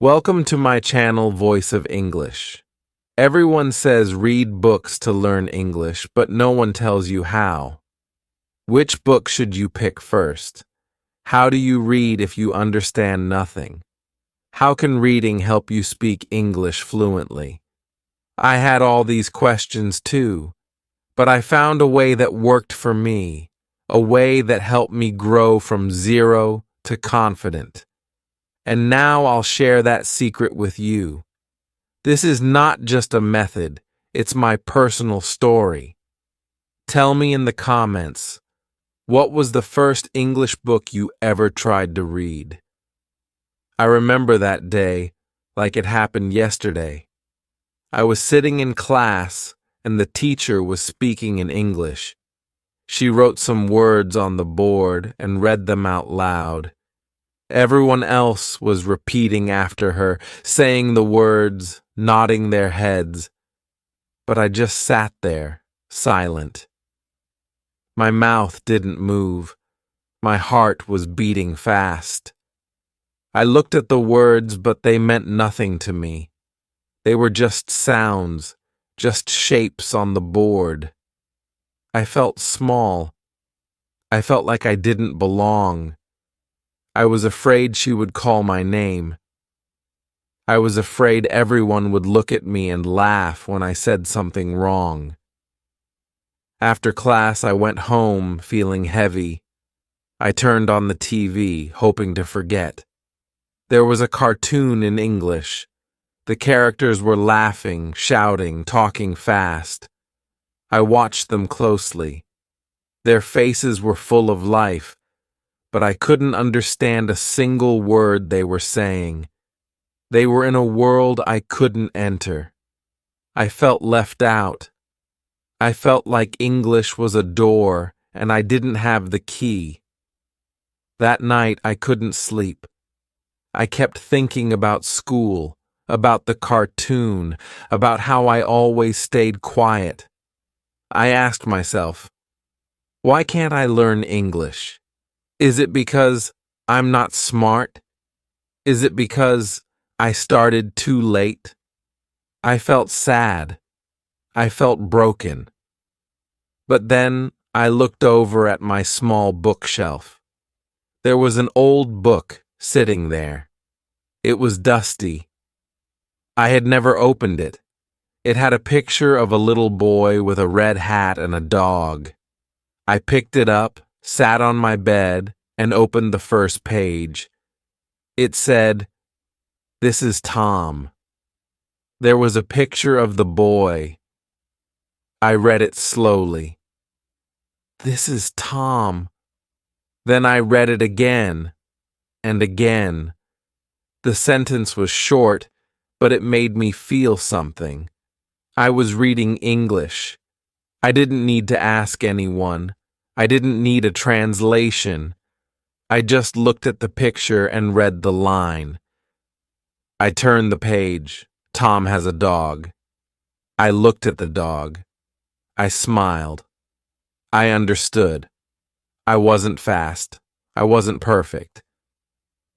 Welcome to my channel, Voice of English. Everyone says read books to learn English, but no one tells you how. Which book should you pick first? How do you read if you understand nothing? How can reading help you speak English fluently? I had all these questions too, but I found a way that worked for me, a way that helped me grow from zero to confident. And now I'll share that secret with you. This is not just a method, it's my personal story. Tell me in the comments, what was the first English book you ever tried to read? I remember that day like it happened yesterday. I was sitting in class and the teacher was speaking in English. She wrote some words on the board and read them out loud. Everyone else was repeating after her, saying the words, nodding their heads. But I just sat there, silent. My mouth didn't move. My heart was beating fast. I looked at the words, but they meant nothing to me. They were just sounds, just shapes on the board. I felt small. I felt like I didn't belong. I was afraid she would call my name. I was afraid everyone would look at me and laugh when I said something wrong. After class, I went home feeling heavy. I turned on the TV, hoping to forget. There was a cartoon in English. The characters were laughing, shouting, talking fast. I watched them closely. Their faces were full of life, but I couldn't understand a single word they were saying. They were in a world I couldn't enter. I felt left out. I felt like English was a door and I didn't have the key. That night I couldn't sleep. I kept thinking about school, about the cartoon, about how I always stayed quiet. I asked myself, why can't I learn English? Is it because I'm not smart? Is it because I started too late? I felt sad. I felt broken. But then I looked over at my small bookshelf. There was an old book sitting there. It was dusty. I had never opened it. It had a picture of a little boy with a red hat and a dog. I picked it up, sat on my bed, and opened the first page. It said, "This is Tom." There was a picture of the boy. I read it slowly. This is Tom. Then I read it again and again. The sentence was short, but it made me feel something. I was reading English. I didn't need to ask anyone. I didn't need a translation. I just looked at the picture and read the line. I turned the page. Tom has a dog. I looked at the dog. I smiled. I understood. I wasn't fast. I wasn't perfect.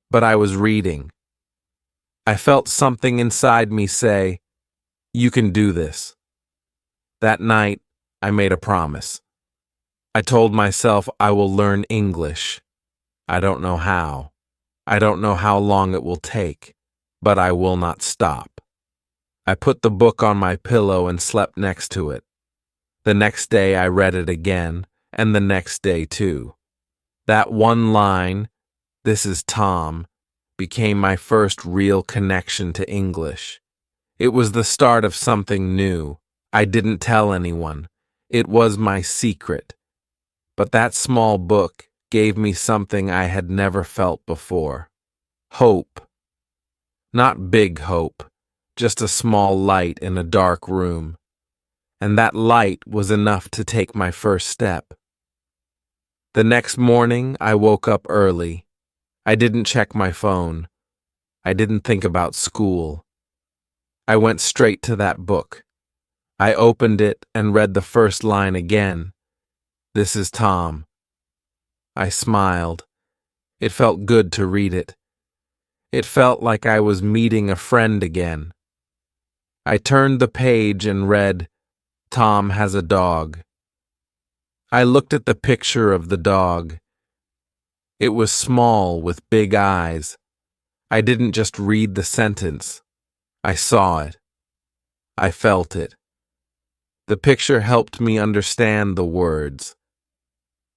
But I was reading. I felt something inside me say, "You can do this." That night, I made a promise. I told myself I will learn English. I don't know how. I don't know how long it will take, but I will not stop. I put the book on my pillow and slept next to it. The next day I read it again, and the next day too. That one line, "This is Tom," became my first real connection to English. It was the start of something new. I didn't tell anyone. It was my secret. But that small book gave me something I had never felt before. Hope. Not big hope, just a small light in a dark room. And that light was enough to take my first step. The next morning, I woke up early. I didn't check my phone. I didn't think about school. I went straight to that book. I opened it and read the first line again. "This is Tom." I smiled. It felt good to read it. It felt like I was meeting a friend again. I turned the page and read, "Tom has a dog." I looked at the picture of the dog. It was small with big eyes. I didn't just read the sentence. I saw it. I felt it. The picture helped me understand the words.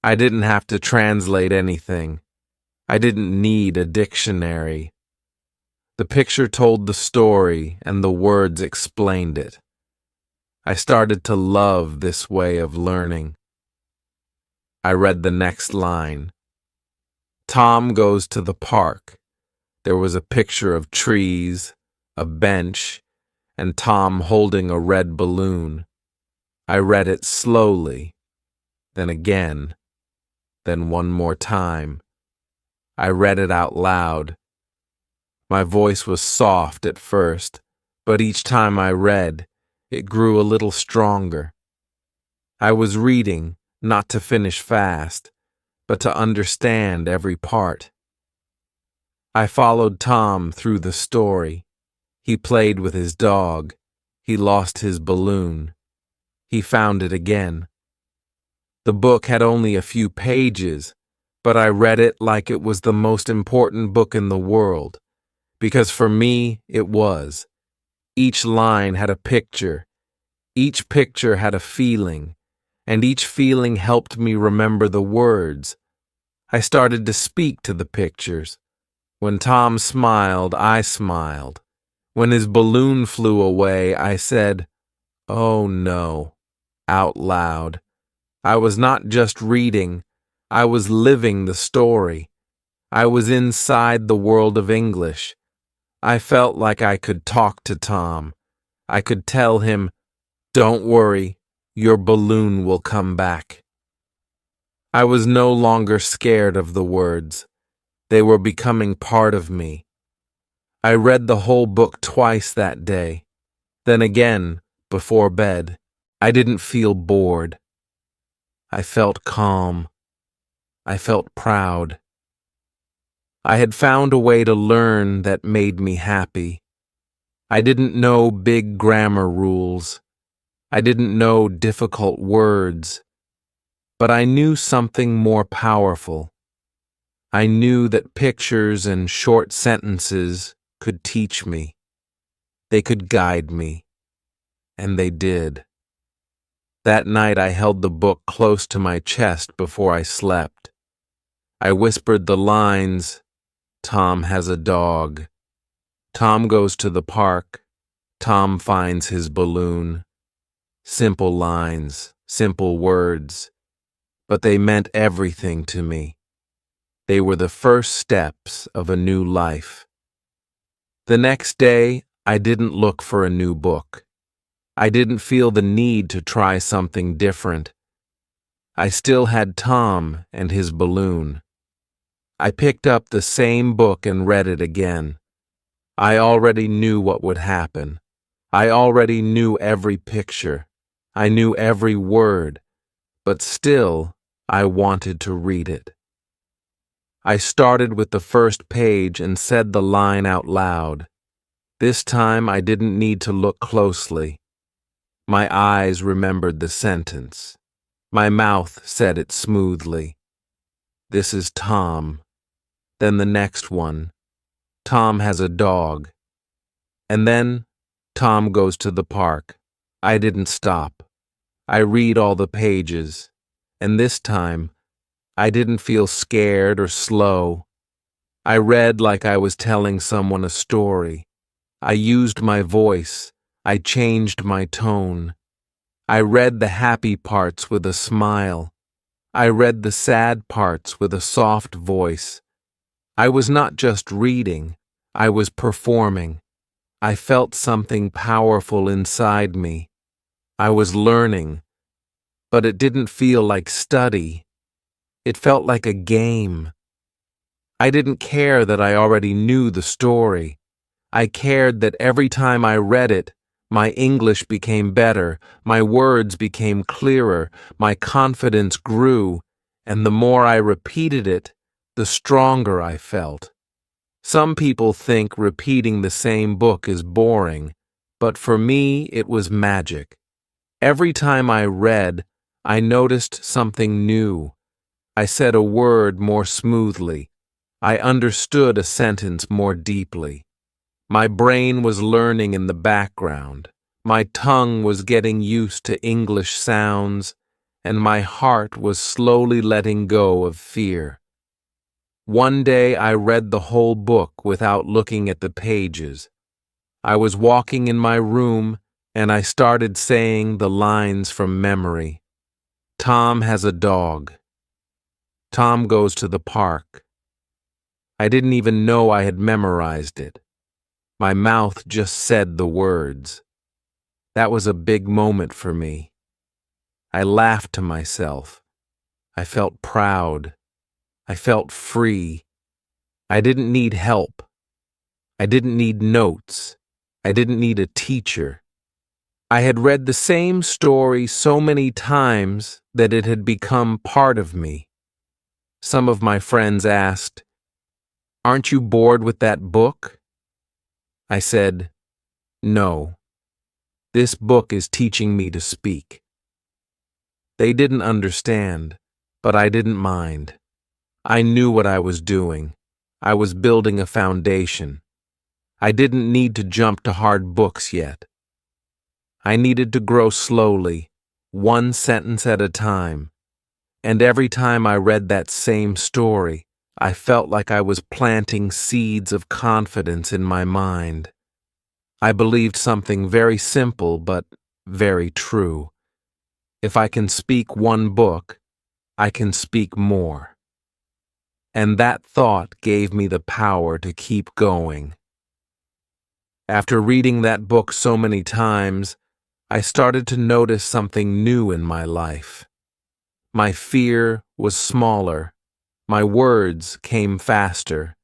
I didn't have to translate anything. I didn't need a dictionary. The picture told the story and the words explained it. I started to love this way of learning. I read the next line. Tom goes to the park. There was a picture of trees, a bench, and Tom holding a red balloon. I read it slowly, then again, then one more time. I read it out loud. My voice was soft at first, but each time I read, it grew a little stronger. I was reading, not to finish fast, but to understand every part. I followed Tom through the story. He played with his dog. He lost his balloon. He found it again. The book had only a few pages, but I read it like it was the most important book in the world, because for me it was. Each line had a picture. Each picture had a feeling, and each feeling helped me remember the words. I started to speak to the pictures. When Tom smiled, I smiled. When his balloon flew away, I said, "Oh no," out loud. I was not just reading, I was living the story. I was inside the world of English. I felt like I could talk to Tom. I could tell him, "Don't worry, your balloon will come back." I was no longer scared of the words. They were becoming part of me. I read the whole book twice that day. Then again, before bed. I didn't feel bored. I felt calm. I felt proud. I had found a way to learn that made me happy. I didn't know big grammar rules. I didn't know difficult words. But I knew something more powerful. I knew that pictures and short sentences could teach me. They could guide me. And they did. That night I held the book close to my chest before I slept. I whispered the lines, "Tom has a dog. Tom goes to the park. Tom finds his balloon." Simple lines, simple words, but they meant everything to me. They were the first steps of a new life. The next day, I didn't look for a new book. I didn't feel the need to try something different. I still had Tom and his balloon. I picked up the same book and read it again. I already knew what would happen. I already knew every picture. I knew every word, but still, I wanted to read it. I started with the first page and said the line out loud. This time I didn't need to look closely. My eyes remembered the sentence. My mouth said it smoothly. "This is Tom." Then the next one. "Tom has a dog." And then, "Tom goes to the park." I didn't stop. I read all the pages. And this time, I didn't feel scared or slow. I read like I was telling someone a story. I used my voice. I changed my tone. I read the happy parts with a smile. I read the sad parts with a soft voice. I was not just reading. I was performing. I felt something powerful inside me. I was learning, but it didn't feel like study. It felt like a game. I didn't care that I already knew the story. I cared that every time I read it, my English became better, my words became clearer, my confidence grew, and the more I repeated it, the stronger I felt. Some people think repeating the same book is boring, but for me, it was magic. Every time I read, I noticed something new. I said a word more smoothly. I understood a sentence more deeply. My brain was learning in the background. My tongue was getting used to English sounds, and my heart was slowly letting go of fear. One day I read the whole book without looking at the pages. I was walking in my room, and I started saying the lines from memory. Tom has a dog. Tom goes to the park. I didn't even know I had memorized it. My mouth just said the words. That was a big moment for me. I laughed to myself. I felt proud. I felt free. I didn't need help. I didn't need notes. I didn't need a teacher. I had read the same story so many times that it had become part of me. Some of my friends asked, "Aren't you bored with that book?" I said, "No. This book is teaching me to speak." They didn't understand, but I didn't mind. I knew what I was doing. I was building a foundation. I didn't need to jump to hard books yet. I needed to grow slowly, one sentence at a time. And every time I read that same story, I felt like I was planting seeds of confidence in my mind. I believed something very simple but very true. If I can speak one book, I can speak more. And that thought gave me the power to keep going. After reading that book so many times, I started to notice something new in my life. My fear was smaller. My words came faster.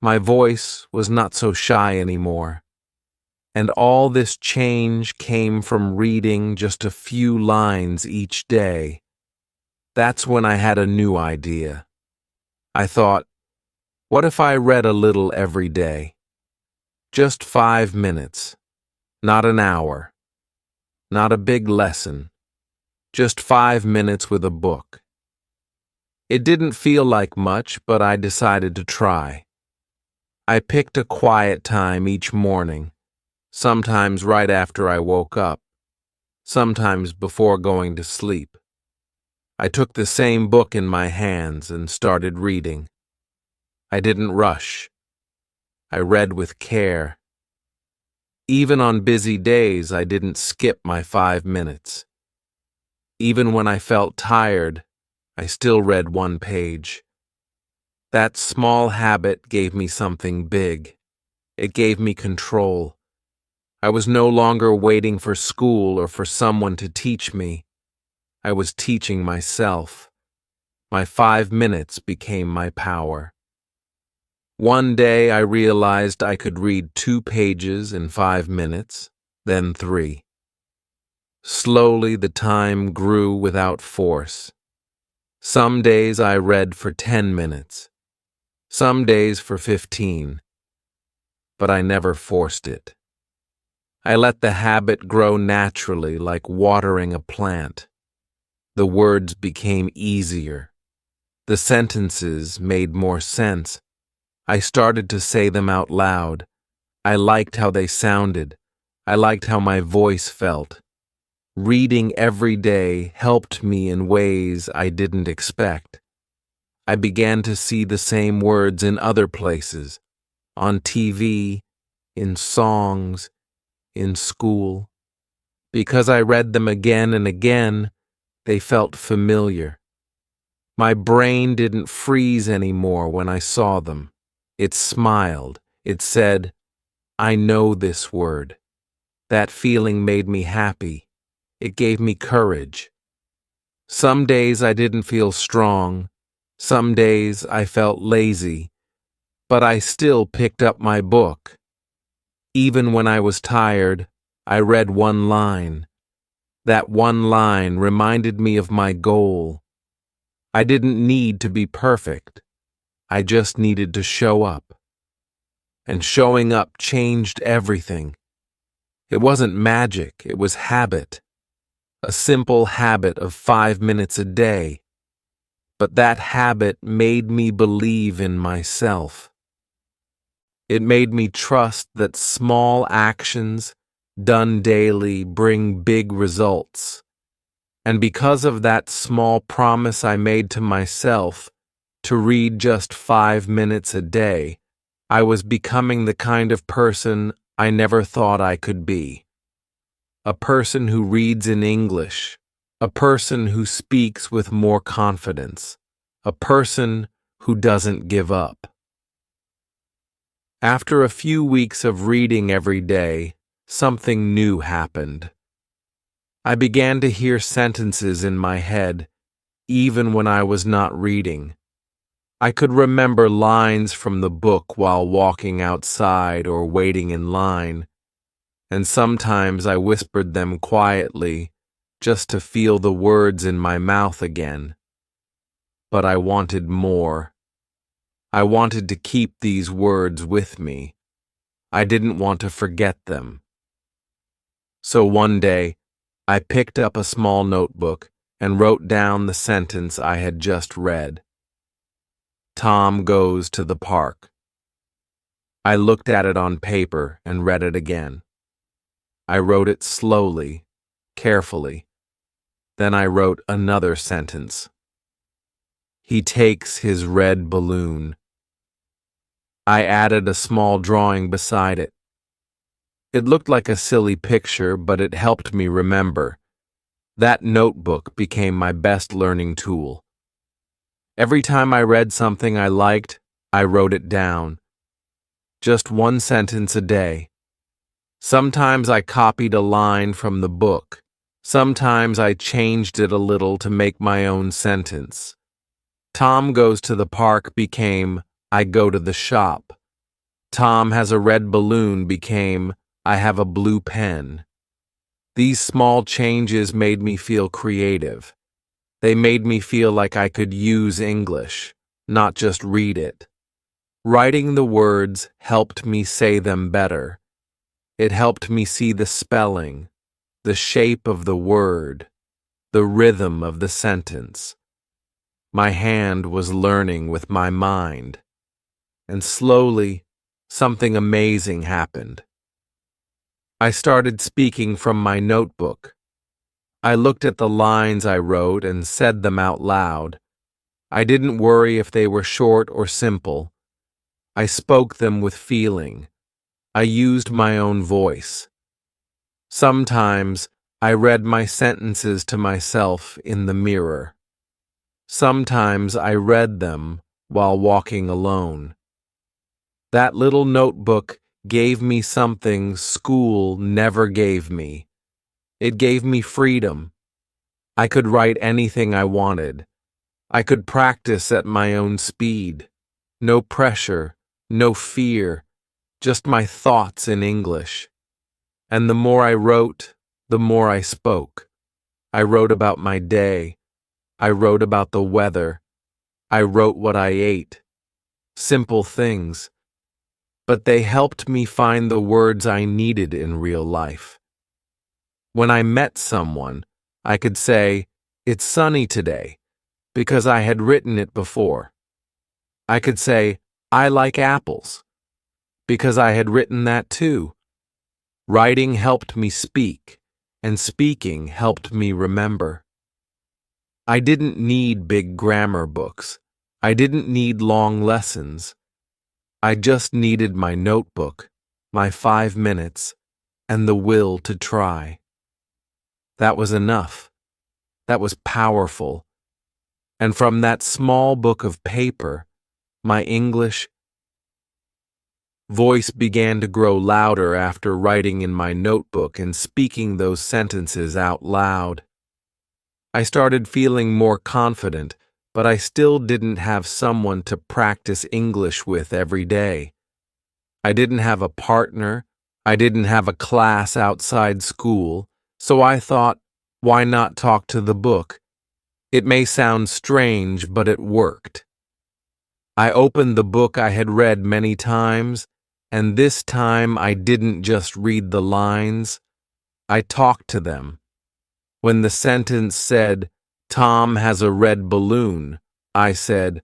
My voice was not so shy anymore. And all this change came from reading just a few lines each day. That's when I had a new idea. I thought, what if I read a little every day? Just 5 minutes, not an hour, not a big lesson, just 5 minutes with a book. It didn't feel like much, but I decided to try. I picked a quiet time each morning, sometimes right after I woke up, sometimes before going to sleep. I took the same book in my hands and started reading. I didn't rush. I read with care. Even on busy days, I didn't skip my 5 minutes. Even when I felt tired, I still read one page. That small habit gave me something big. It gave me control. I was no longer waiting for school or for someone to teach me. I was teaching myself. My 5 minutes became my power. One day I realized I could read 2 pages in 5 minutes, then 3. Slowly the time grew without force. Some days I read for 10 minutes, some days for 15, but I never forced it. I let the habit grow naturally, like watering a plant. The words became easier. The sentences made more sense. I started to say them out loud. I liked how they sounded. I liked how my voice felt. Reading every day helped me in ways I didn't expect. I began to see the same words in other places, on TV, in songs, in school. Because I read them again and again, they felt familiar. My brain didn't freeze anymore when I saw them. It smiled. It said, "I know this word." That feeling made me happy. It gave me courage. Some days I didn't feel strong. Some days I felt lazy. But I still picked up my book. Even when I was tired, I read one line. That one line reminded me of my goal. I didn't need to be perfect. I just needed to show up. and showing up changed everything. It wasn't magic, it was habit. A simple habit of 5 minutes a day. But that habit made me believe in myself. It made me trust that small actions done daily bring big results. And because of that small promise I made to myself to read just 5 minutes a day, I was becoming the kind of person I never thought I could be. A person who reads in English, a person who speaks with more confidence, a person who doesn't give up. After a few weeks of reading every day, something new happened. I began to hear sentences in my head, even when I was not reading. I could remember lines from the book while walking outside or waiting in line, and sometimes I whispered them quietly just to feel the words in my mouth again. But I wanted more. I wanted to keep these words with me. I didn't want to forget them. So one day, I picked up a small notebook and wrote down the sentence I had just read. Tom goes to the park. I looked at it on paper and read it again. I wrote it slowly, carefully. Then I wrote another sentence. He takes his red balloon. I added a small drawing beside it. It looked like a silly picture, but it helped me remember. That notebook became my best learning tool. Every time I read something I liked, I wrote it down. Just one sentence a day. Sometimes I copied a line from the book. Sometimes I changed it a little to make my own sentence. Tom goes to the park became, I go to the shop. Tom has a red balloon became, I have a blue pen. These small changes made me feel creative. They made me feel like I could use English, not just read it. Writing the words helped me say them better. It helped me see the spelling, the shape of the word, the rhythm of the sentence. My hand was learning with my mind. And slowly, something amazing happened. I started speaking from my notebook. I looked at the lines I wrote and said them out loud. I didn't worry if they were short or simple. I spoke them with feeling. I used my own voice. Sometimes I read my sentences to myself in the mirror. Sometimes I read them while walking alone. That little notebook gave me something school never gave me. It gave me freedom. I could write anything I wanted. I could practice at my own speed. No pressure, no fear, just my thoughts in English. And the more I wrote, the more I spoke. I wrote about my day. I wrote about the weather. I wrote what I ate. Simple things. But they helped me find the words I needed in real life. When I met someone, I could say, "It's sunny today," because I had written it before. I could say, "I like apples," because I had written that too. Writing helped me speak, and speaking helped me remember. I didn't need big grammar books. I didn't need long lessons. I just needed my notebook, my 5 minutes, and the will to try. That was enough. That was powerful. And from that small book of paper, my English voice began to grow louder after writing in my notebook and speaking those sentences out loud. I started feeling more confident, but I still didn't have someone to practice English with every day. I didn't have a partner. I didn't have a class outside school, so I thought, why not talk to the book? It may sound strange, but it worked. I opened the book I had read many times, And this time I didn't just read the lines, I talked to them. When the sentence said, "Tom has a red balloon," I said,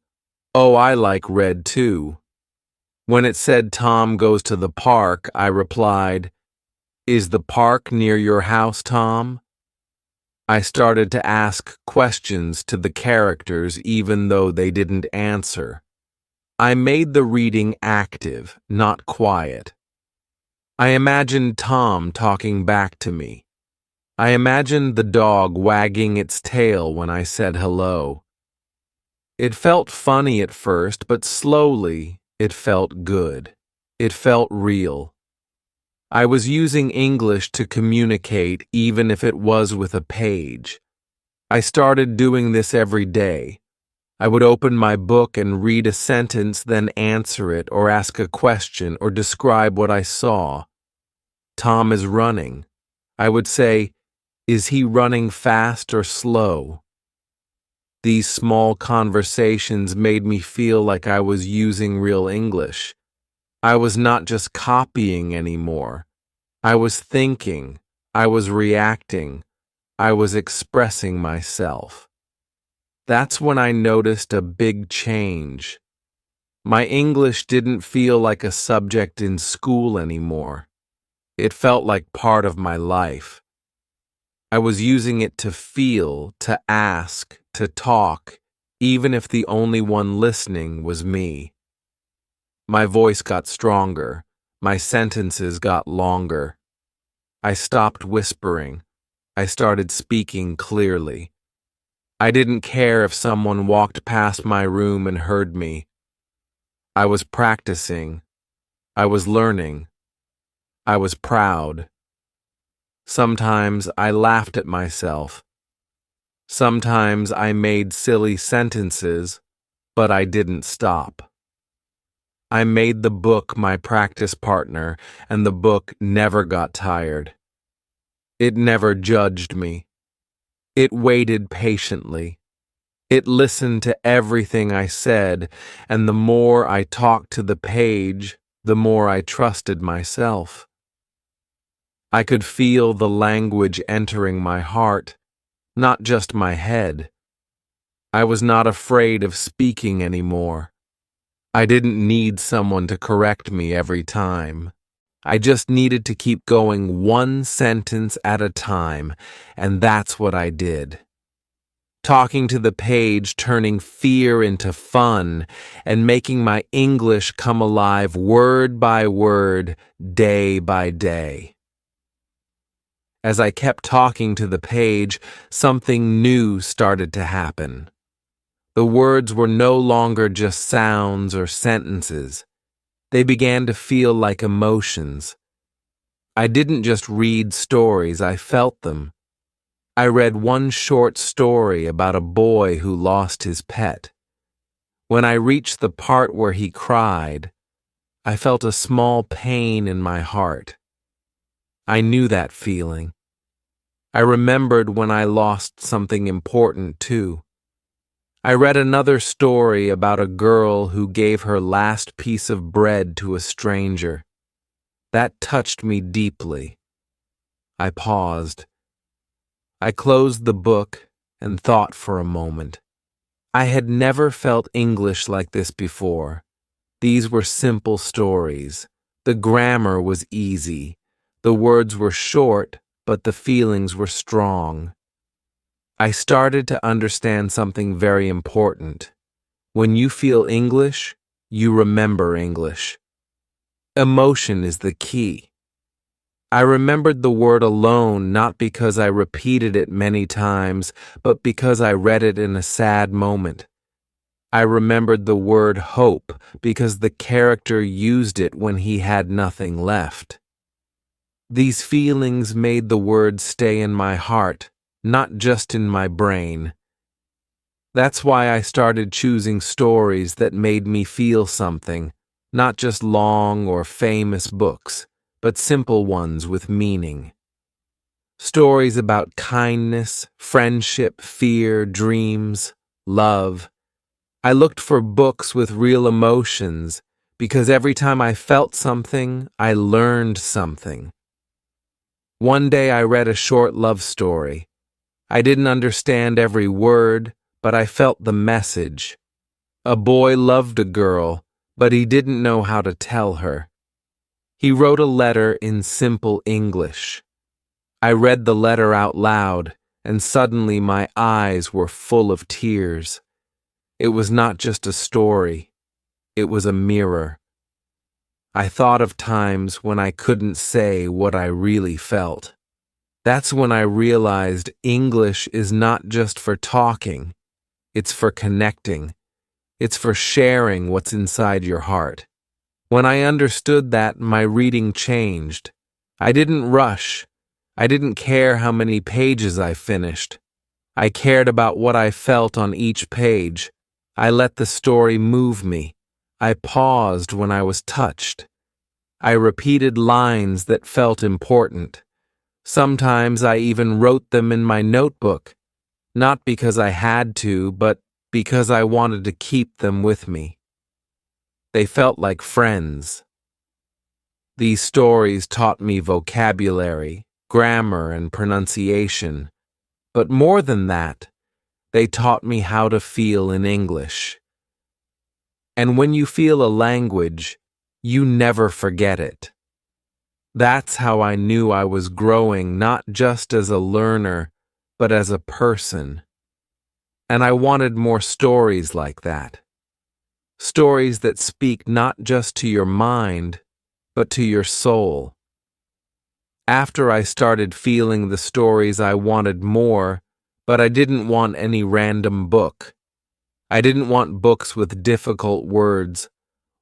"Oh, I like red too." When it said Tom goes to the park, I replied, "Is the park near your house, Tom?" I started to ask questions to the characters even though they didn't answer. I made the reading active, not quiet. I imagined Tom talking back to me. I imagined the dog wagging its tail when I said hello. It felt funny at first, but slowly it felt good. It felt real. I was using English to communicate even if it was with a page. I started doing this every day. I would open my book and read a sentence, then answer it or ask a question or describe what I saw. Tom is running. I would say, "Is he running fast or slow?" These small conversations made me feel like I was using real English. I was not just copying anymore. I was thinking. I was reacting. I was expressing myself. That's when I noticed a big change. My English didn't feel like a subject in school anymore. It felt like part of my life. I was using it to feel, to ask, to talk, even if the only one listening was me. My voice got stronger. My sentences got longer. I stopped whispering. I started speaking clearly. I didn't care if someone walked past my room and heard me. I was practicing. I was learning. I was proud. Sometimes I laughed at myself. Sometimes I made silly sentences, but I didn't stop. I made the book my practice partner, and the book never got tired. It never judged me. It waited patiently. It listened to everything I said, and the more I talked to the page, the more I trusted myself. I could feel the language entering my heart, not just my head. I was not afraid of speaking anymore. I didn't need someone to correct me every time. I just needed to keep going one sentence at a time, and that's what I did. Talking to the page, turning fear into fun, and making my English come alive word by word, day by day. As I kept talking to the page, something new started to happen. The words were no longer just sounds or sentences. They began to feel like emotions. I didn't just read stories, I felt them. I read one short story about a boy who lost his pet. When I reached the part where he cried, I felt a small pain in my heart. I knew that feeling. I remembered when I lost something important too. I read another story about a girl who gave her last piece of bread to a stranger. That touched me deeply. I paused. I closed the book and thought for a moment. I had never felt English like this before. These were simple stories. The grammar was easy. The words were short, but the feelings were strong. I started to understand something very important. When you feel English, you remember English. Emotion is the key. I remembered the word alone not because I repeated it many times, but because I read it in a sad moment. I remembered the word hope because the character used it when he had nothing left. These feelings made the words stay in my heart, not just in my brain. That's why I started choosing stories that made me feel something, not just long or famous books, but simple ones with meaning. Stories about kindness, friendship, fear, dreams, love. I looked for books with real emotions because every time I felt something, I learned something. One day I read a short love story. I didn't understand every word, but I felt the message. A boy loved a girl, but he didn't know how to tell her. He wrote a letter in simple English. I read the letter out loud, and suddenly my eyes were full of tears. It was not just a story, it was a mirror. I thought of times when I couldn't say what I really felt. That's when I realized English is not just for talking, it's for connecting. It's for sharing what's inside your heart. When I understood that, my reading changed. I didn't rush. I didn't care how many pages I finished. I cared about what I felt on each page. I let the story move me. I paused when I was touched. I repeated lines that felt important. Sometimes I even wrote them in my notebook, not because I had to, but because I wanted to keep them with me. They felt like friends. These stories taught me vocabulary, grammar, and pronunciation, but more than that, they taught me how to feel in English. And when you feel a language, you never forget it. That's how I knew I was growing not just as a learner, but as a person. And I wanted more stories like that. Stories that speak not just to your mind, but to your soul. After I started feeling the stories, I wanted more, but I didn't want any random book. I didn't want books with difficult words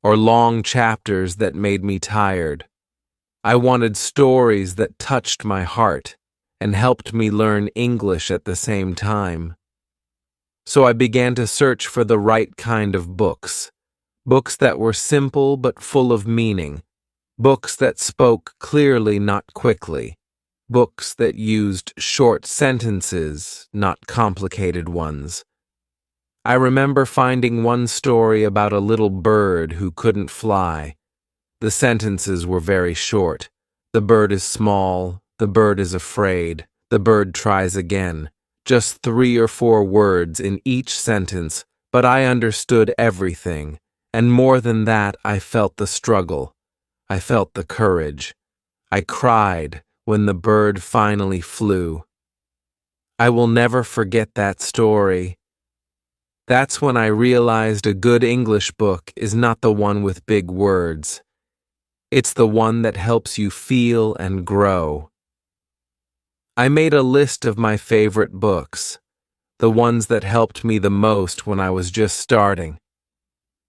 or long chapters that made me tired. I wanted stories that touched my heart and helped me learn English at the same time. So I began to search for the right kind of books. Books that were simple but full of meaning. Books that spoke clearly, not quickly. Books that used short sentences, not complicated ones. I remember finding one story about a little bird who couldn't fly. The sentences were very short. The bird is small. The bird is afraid. The bird tries again. Just 3 or 4 words in each sentence, but I understood everything. And more than that, I felt the struggle. I felt the courage. I cried when the bird finally flew. I will never forget that story. That's when I realized a good English book is not the one with big words. It's the one that helps you feel and grow. I made a list of my favorite books, the ones that helped me the most when I was just starting.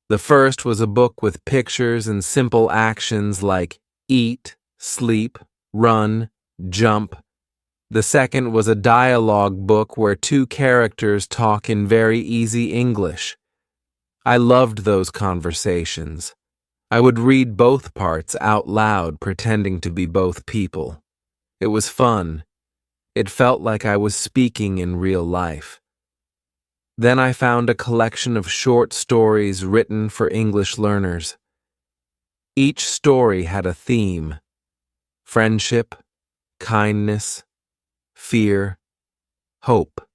The first was a book with pictures and simple actions like eat, sleep, run, jump. The second was a dialogue book where 2 characters talk in very easy English. I loved those conversations. I would read both parts out loud, pretending to be both people. It was fun. It felt like I was speaking in real life. Then I found a collection of short stories written for English learners. Each story had a theme: friendship, kindness, fear, hope.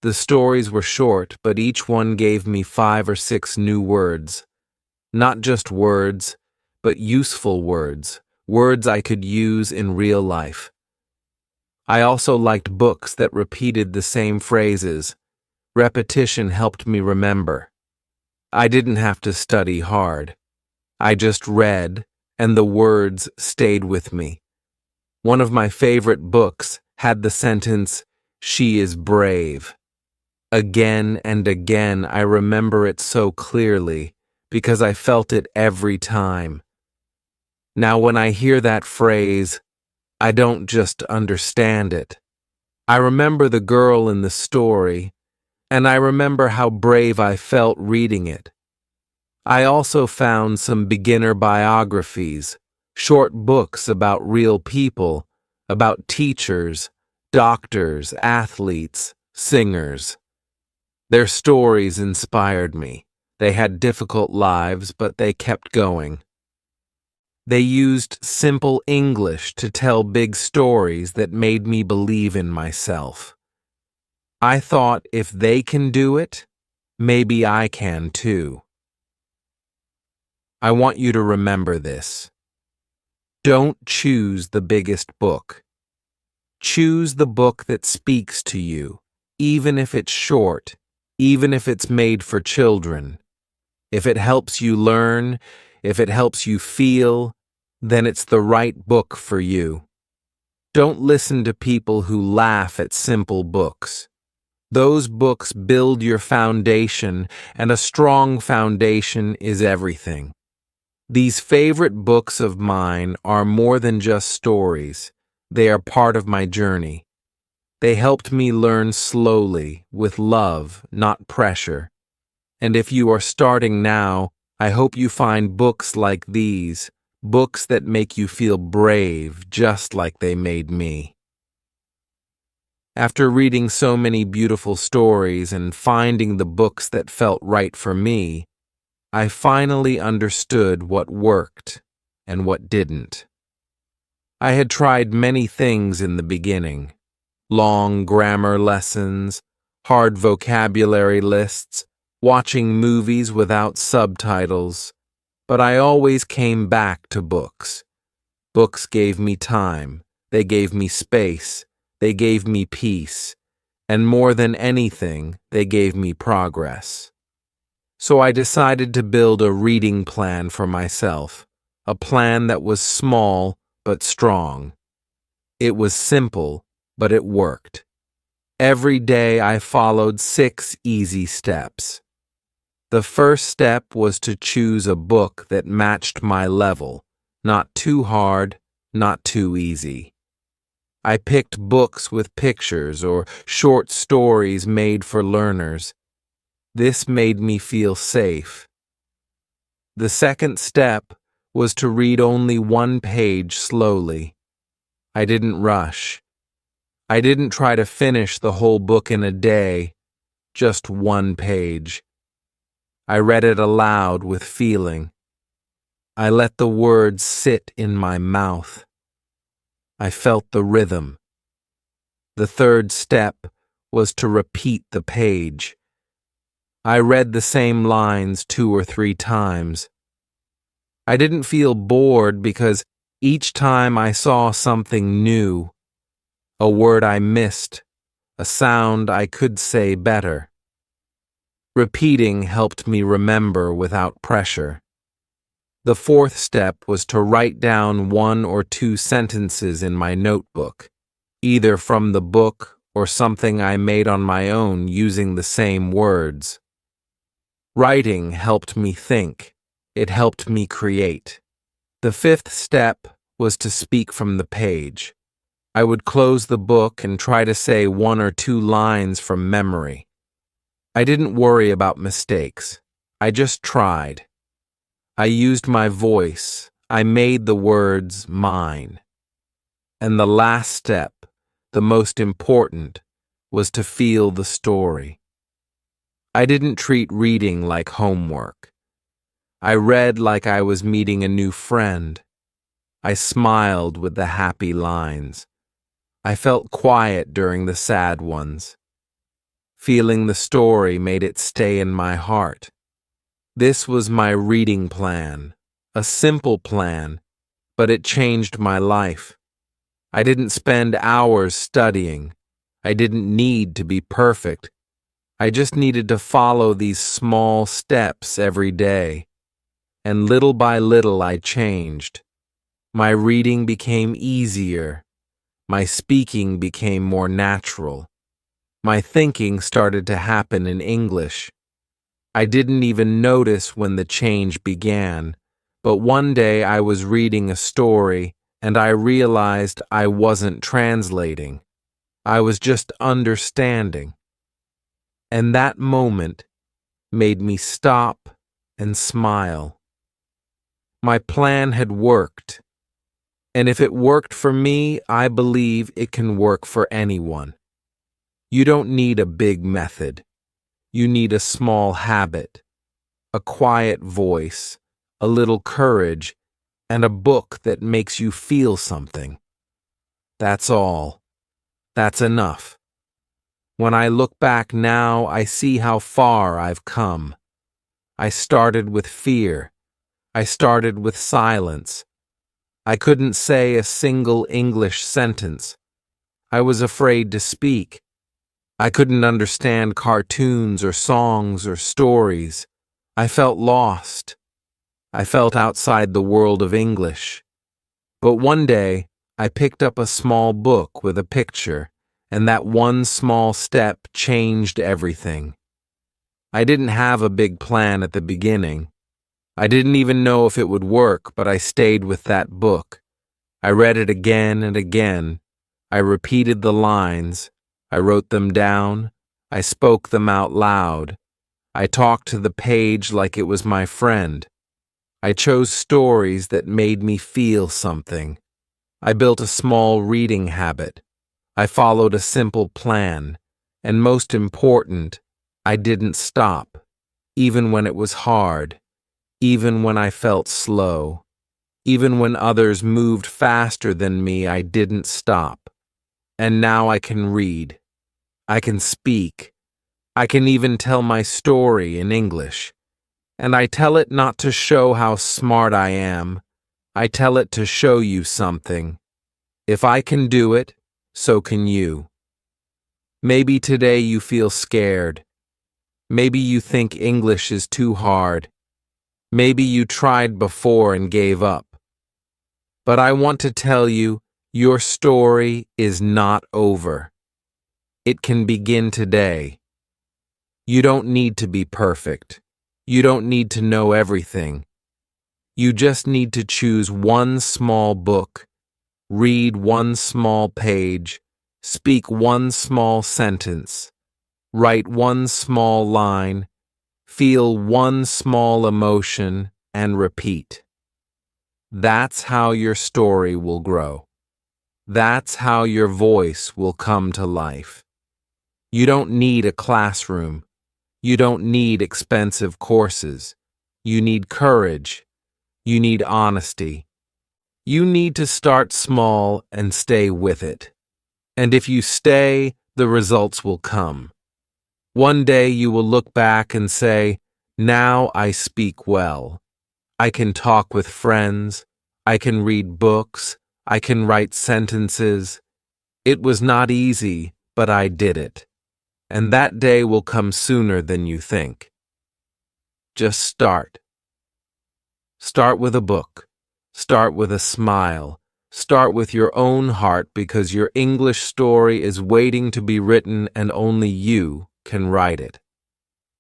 The stories were short, but each one gave me 5 or 6 new words. Not just words, but useful words, words I could use in real life. I also liked books that repeated the same phrases. Repetition helped me remember. I didn't have to study hard. I just read, and the words stayed with me. One of my favorite books had the sentence, "She is brave." Again and again I remember it so clearly because I felt it every time. Now when I hear that phrase, I don't just understand it. I remember the girl in the story, and I remember how brave I felt reading it. I also found some beginner biographies, short books about real people, about teachers, doctors, athletes, singers. Their stories inspired me. They had difficult lives, but they kept going. They used simple English to tell big stories that made me believe in myself. I thought if they can do it, maybe I can too. I want you to remember this. Don't choose the biggest book. Choose the book that speaks to you, even if it's short, even if it's made for children. If it helps you learn, if it helps you feel, then it's the right book for you. Don't listen to people who laugh at simple books. Those books build your foundation, and a strong foundation is everything. These favorite books of mine are more than just stories. They are part of my journey. They helped me learn slowly, with love, not pressure. And if you are starting now, I hope you find books like these, books that make you feel brave just like they made me. After reading so many beautiful stories and finding the books that felt right for me, I finally understood what worked and what didn't. I had tried many things in the beginning: long grammar lessons, hard vocabulary lists, watching movies without subtitles, but I always came back to books. Books gave me time, they gave me space, they gave me peace, and more than anything, they gave me progress. So I decided to build a reading plan for myself, a plan that was small but strong. It was simple, but it worked. Every day I followed 6 easy steps. The first step was to choose a book that matched my level, not too hard, not too easy. I picked books with pictures or short stories made for learners. This made me feel safe. The second step was to read only 1 page slowly. I didn't rush. I didn't try to finish the whole book in a day, just 1 page. I read it aloud with feeling. I let the words sit in my mouth. I felt the rhythm. The third step was to repeat the page. I read the same lines 2 or 3 times. I didn't feel bored because each time I saw something new, a word I missed, a sound I could say better. Repeating helped me remember without pressure. The fourth step was to write down 1 or 2 sentences in my notebook, either from the book or something I made on my own using the same words. Writing helped me think. It helped me create. The fifth step was to speak from the page. I would close the book and try to say 1 or 2 lines from memory. I didn't worry about mistakes. I just tried. I used my voice. I made the words mine. And the last step, the most important, was to feel the story. I didn't treat reading like homework. I read like I was meeting a new friend. I smiled with the happy lines. I felt quiet during the sad ones. Feeling the story made it stay in my heart. This was my reading plan, a simple plan, but it changed my life. I didn't spend hours studying. I didn't need to be perfect. I just needed to follow these small steps every day. And little by little I changed. My reading became easier. My speaking became more natural. My thinking started to happen in English. I didn't even notice when the change began, but one day I was reading a story and I realized I wasn't translating. I was just understanding. And that moment made me stop and smile. My plan had worked, and if it worked for me, I believe it can work for anyone. You don't need a big method. You need a small habit. a quiet voice, a little courage, and a book that makes you feel something. That's all. That's enough. When I look back now, I see how far I've come. I started with fear. I started with silence. I couldn't say a single English sentence. I was afraid to speak. I couldn't understand cartoons or songs or stories. I felt lost. I felt outside the world of English. But one day, I picked up a small book with a picture, and that one small step changed everything. I didn't have a big plan at the beginning. I didn't even know if it would work, but I stayed with that book. I read it again and again. I repeated the lines. I wrote them down. I spoke them out loud. I talked to the page like it was my friend. I chose stories that made me feel something. I built a small reading habit. I followed a simple plan. And most important, I didn't stop, even when it was hard, even when I felt slow, even when others moved faster than me, I didn't stop. And now I can read. I can speak. I can even tell my story in English. And I tell it not to show how smart I am. I tell it to show you something. If I can do it, so can you. Maybe today you feel scared. Maybe you think English is too hard. Maybe you tried before and gave up. But I want to tell you, your story is not over. It can begin today. You don't need to be perfect. You don't need to know everything. You just need to choose one small book, read one small page, speak one small sentence, write one small line, feel one small emotion, and repeat. That's how your story will grow. That's how your voice will come to life. You don't need a classroom. You don't need expensive courses. You need courage. You need honesty. You need to start small and stay with it. And if you stay, the results will come. One day you will look back and say, "Now I speak well. I can talk with friends. I can read books. I can write sentences. It was not easy, but I did it." And that day will come sooner than you think. Just start. Start with a book. Start with a smile. Start with your own heart, because your English story is waiting to be written and only you can write it.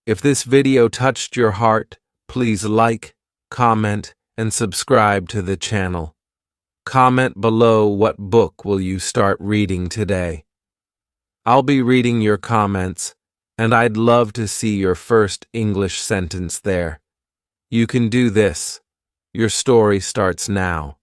If this video touched your heart, please like, comment, and subscribe to the channel. Comment below what book will you start reading today. I'll be reading your comments, and I'd love to see your first English sentence there. You can do this. Your story starts now.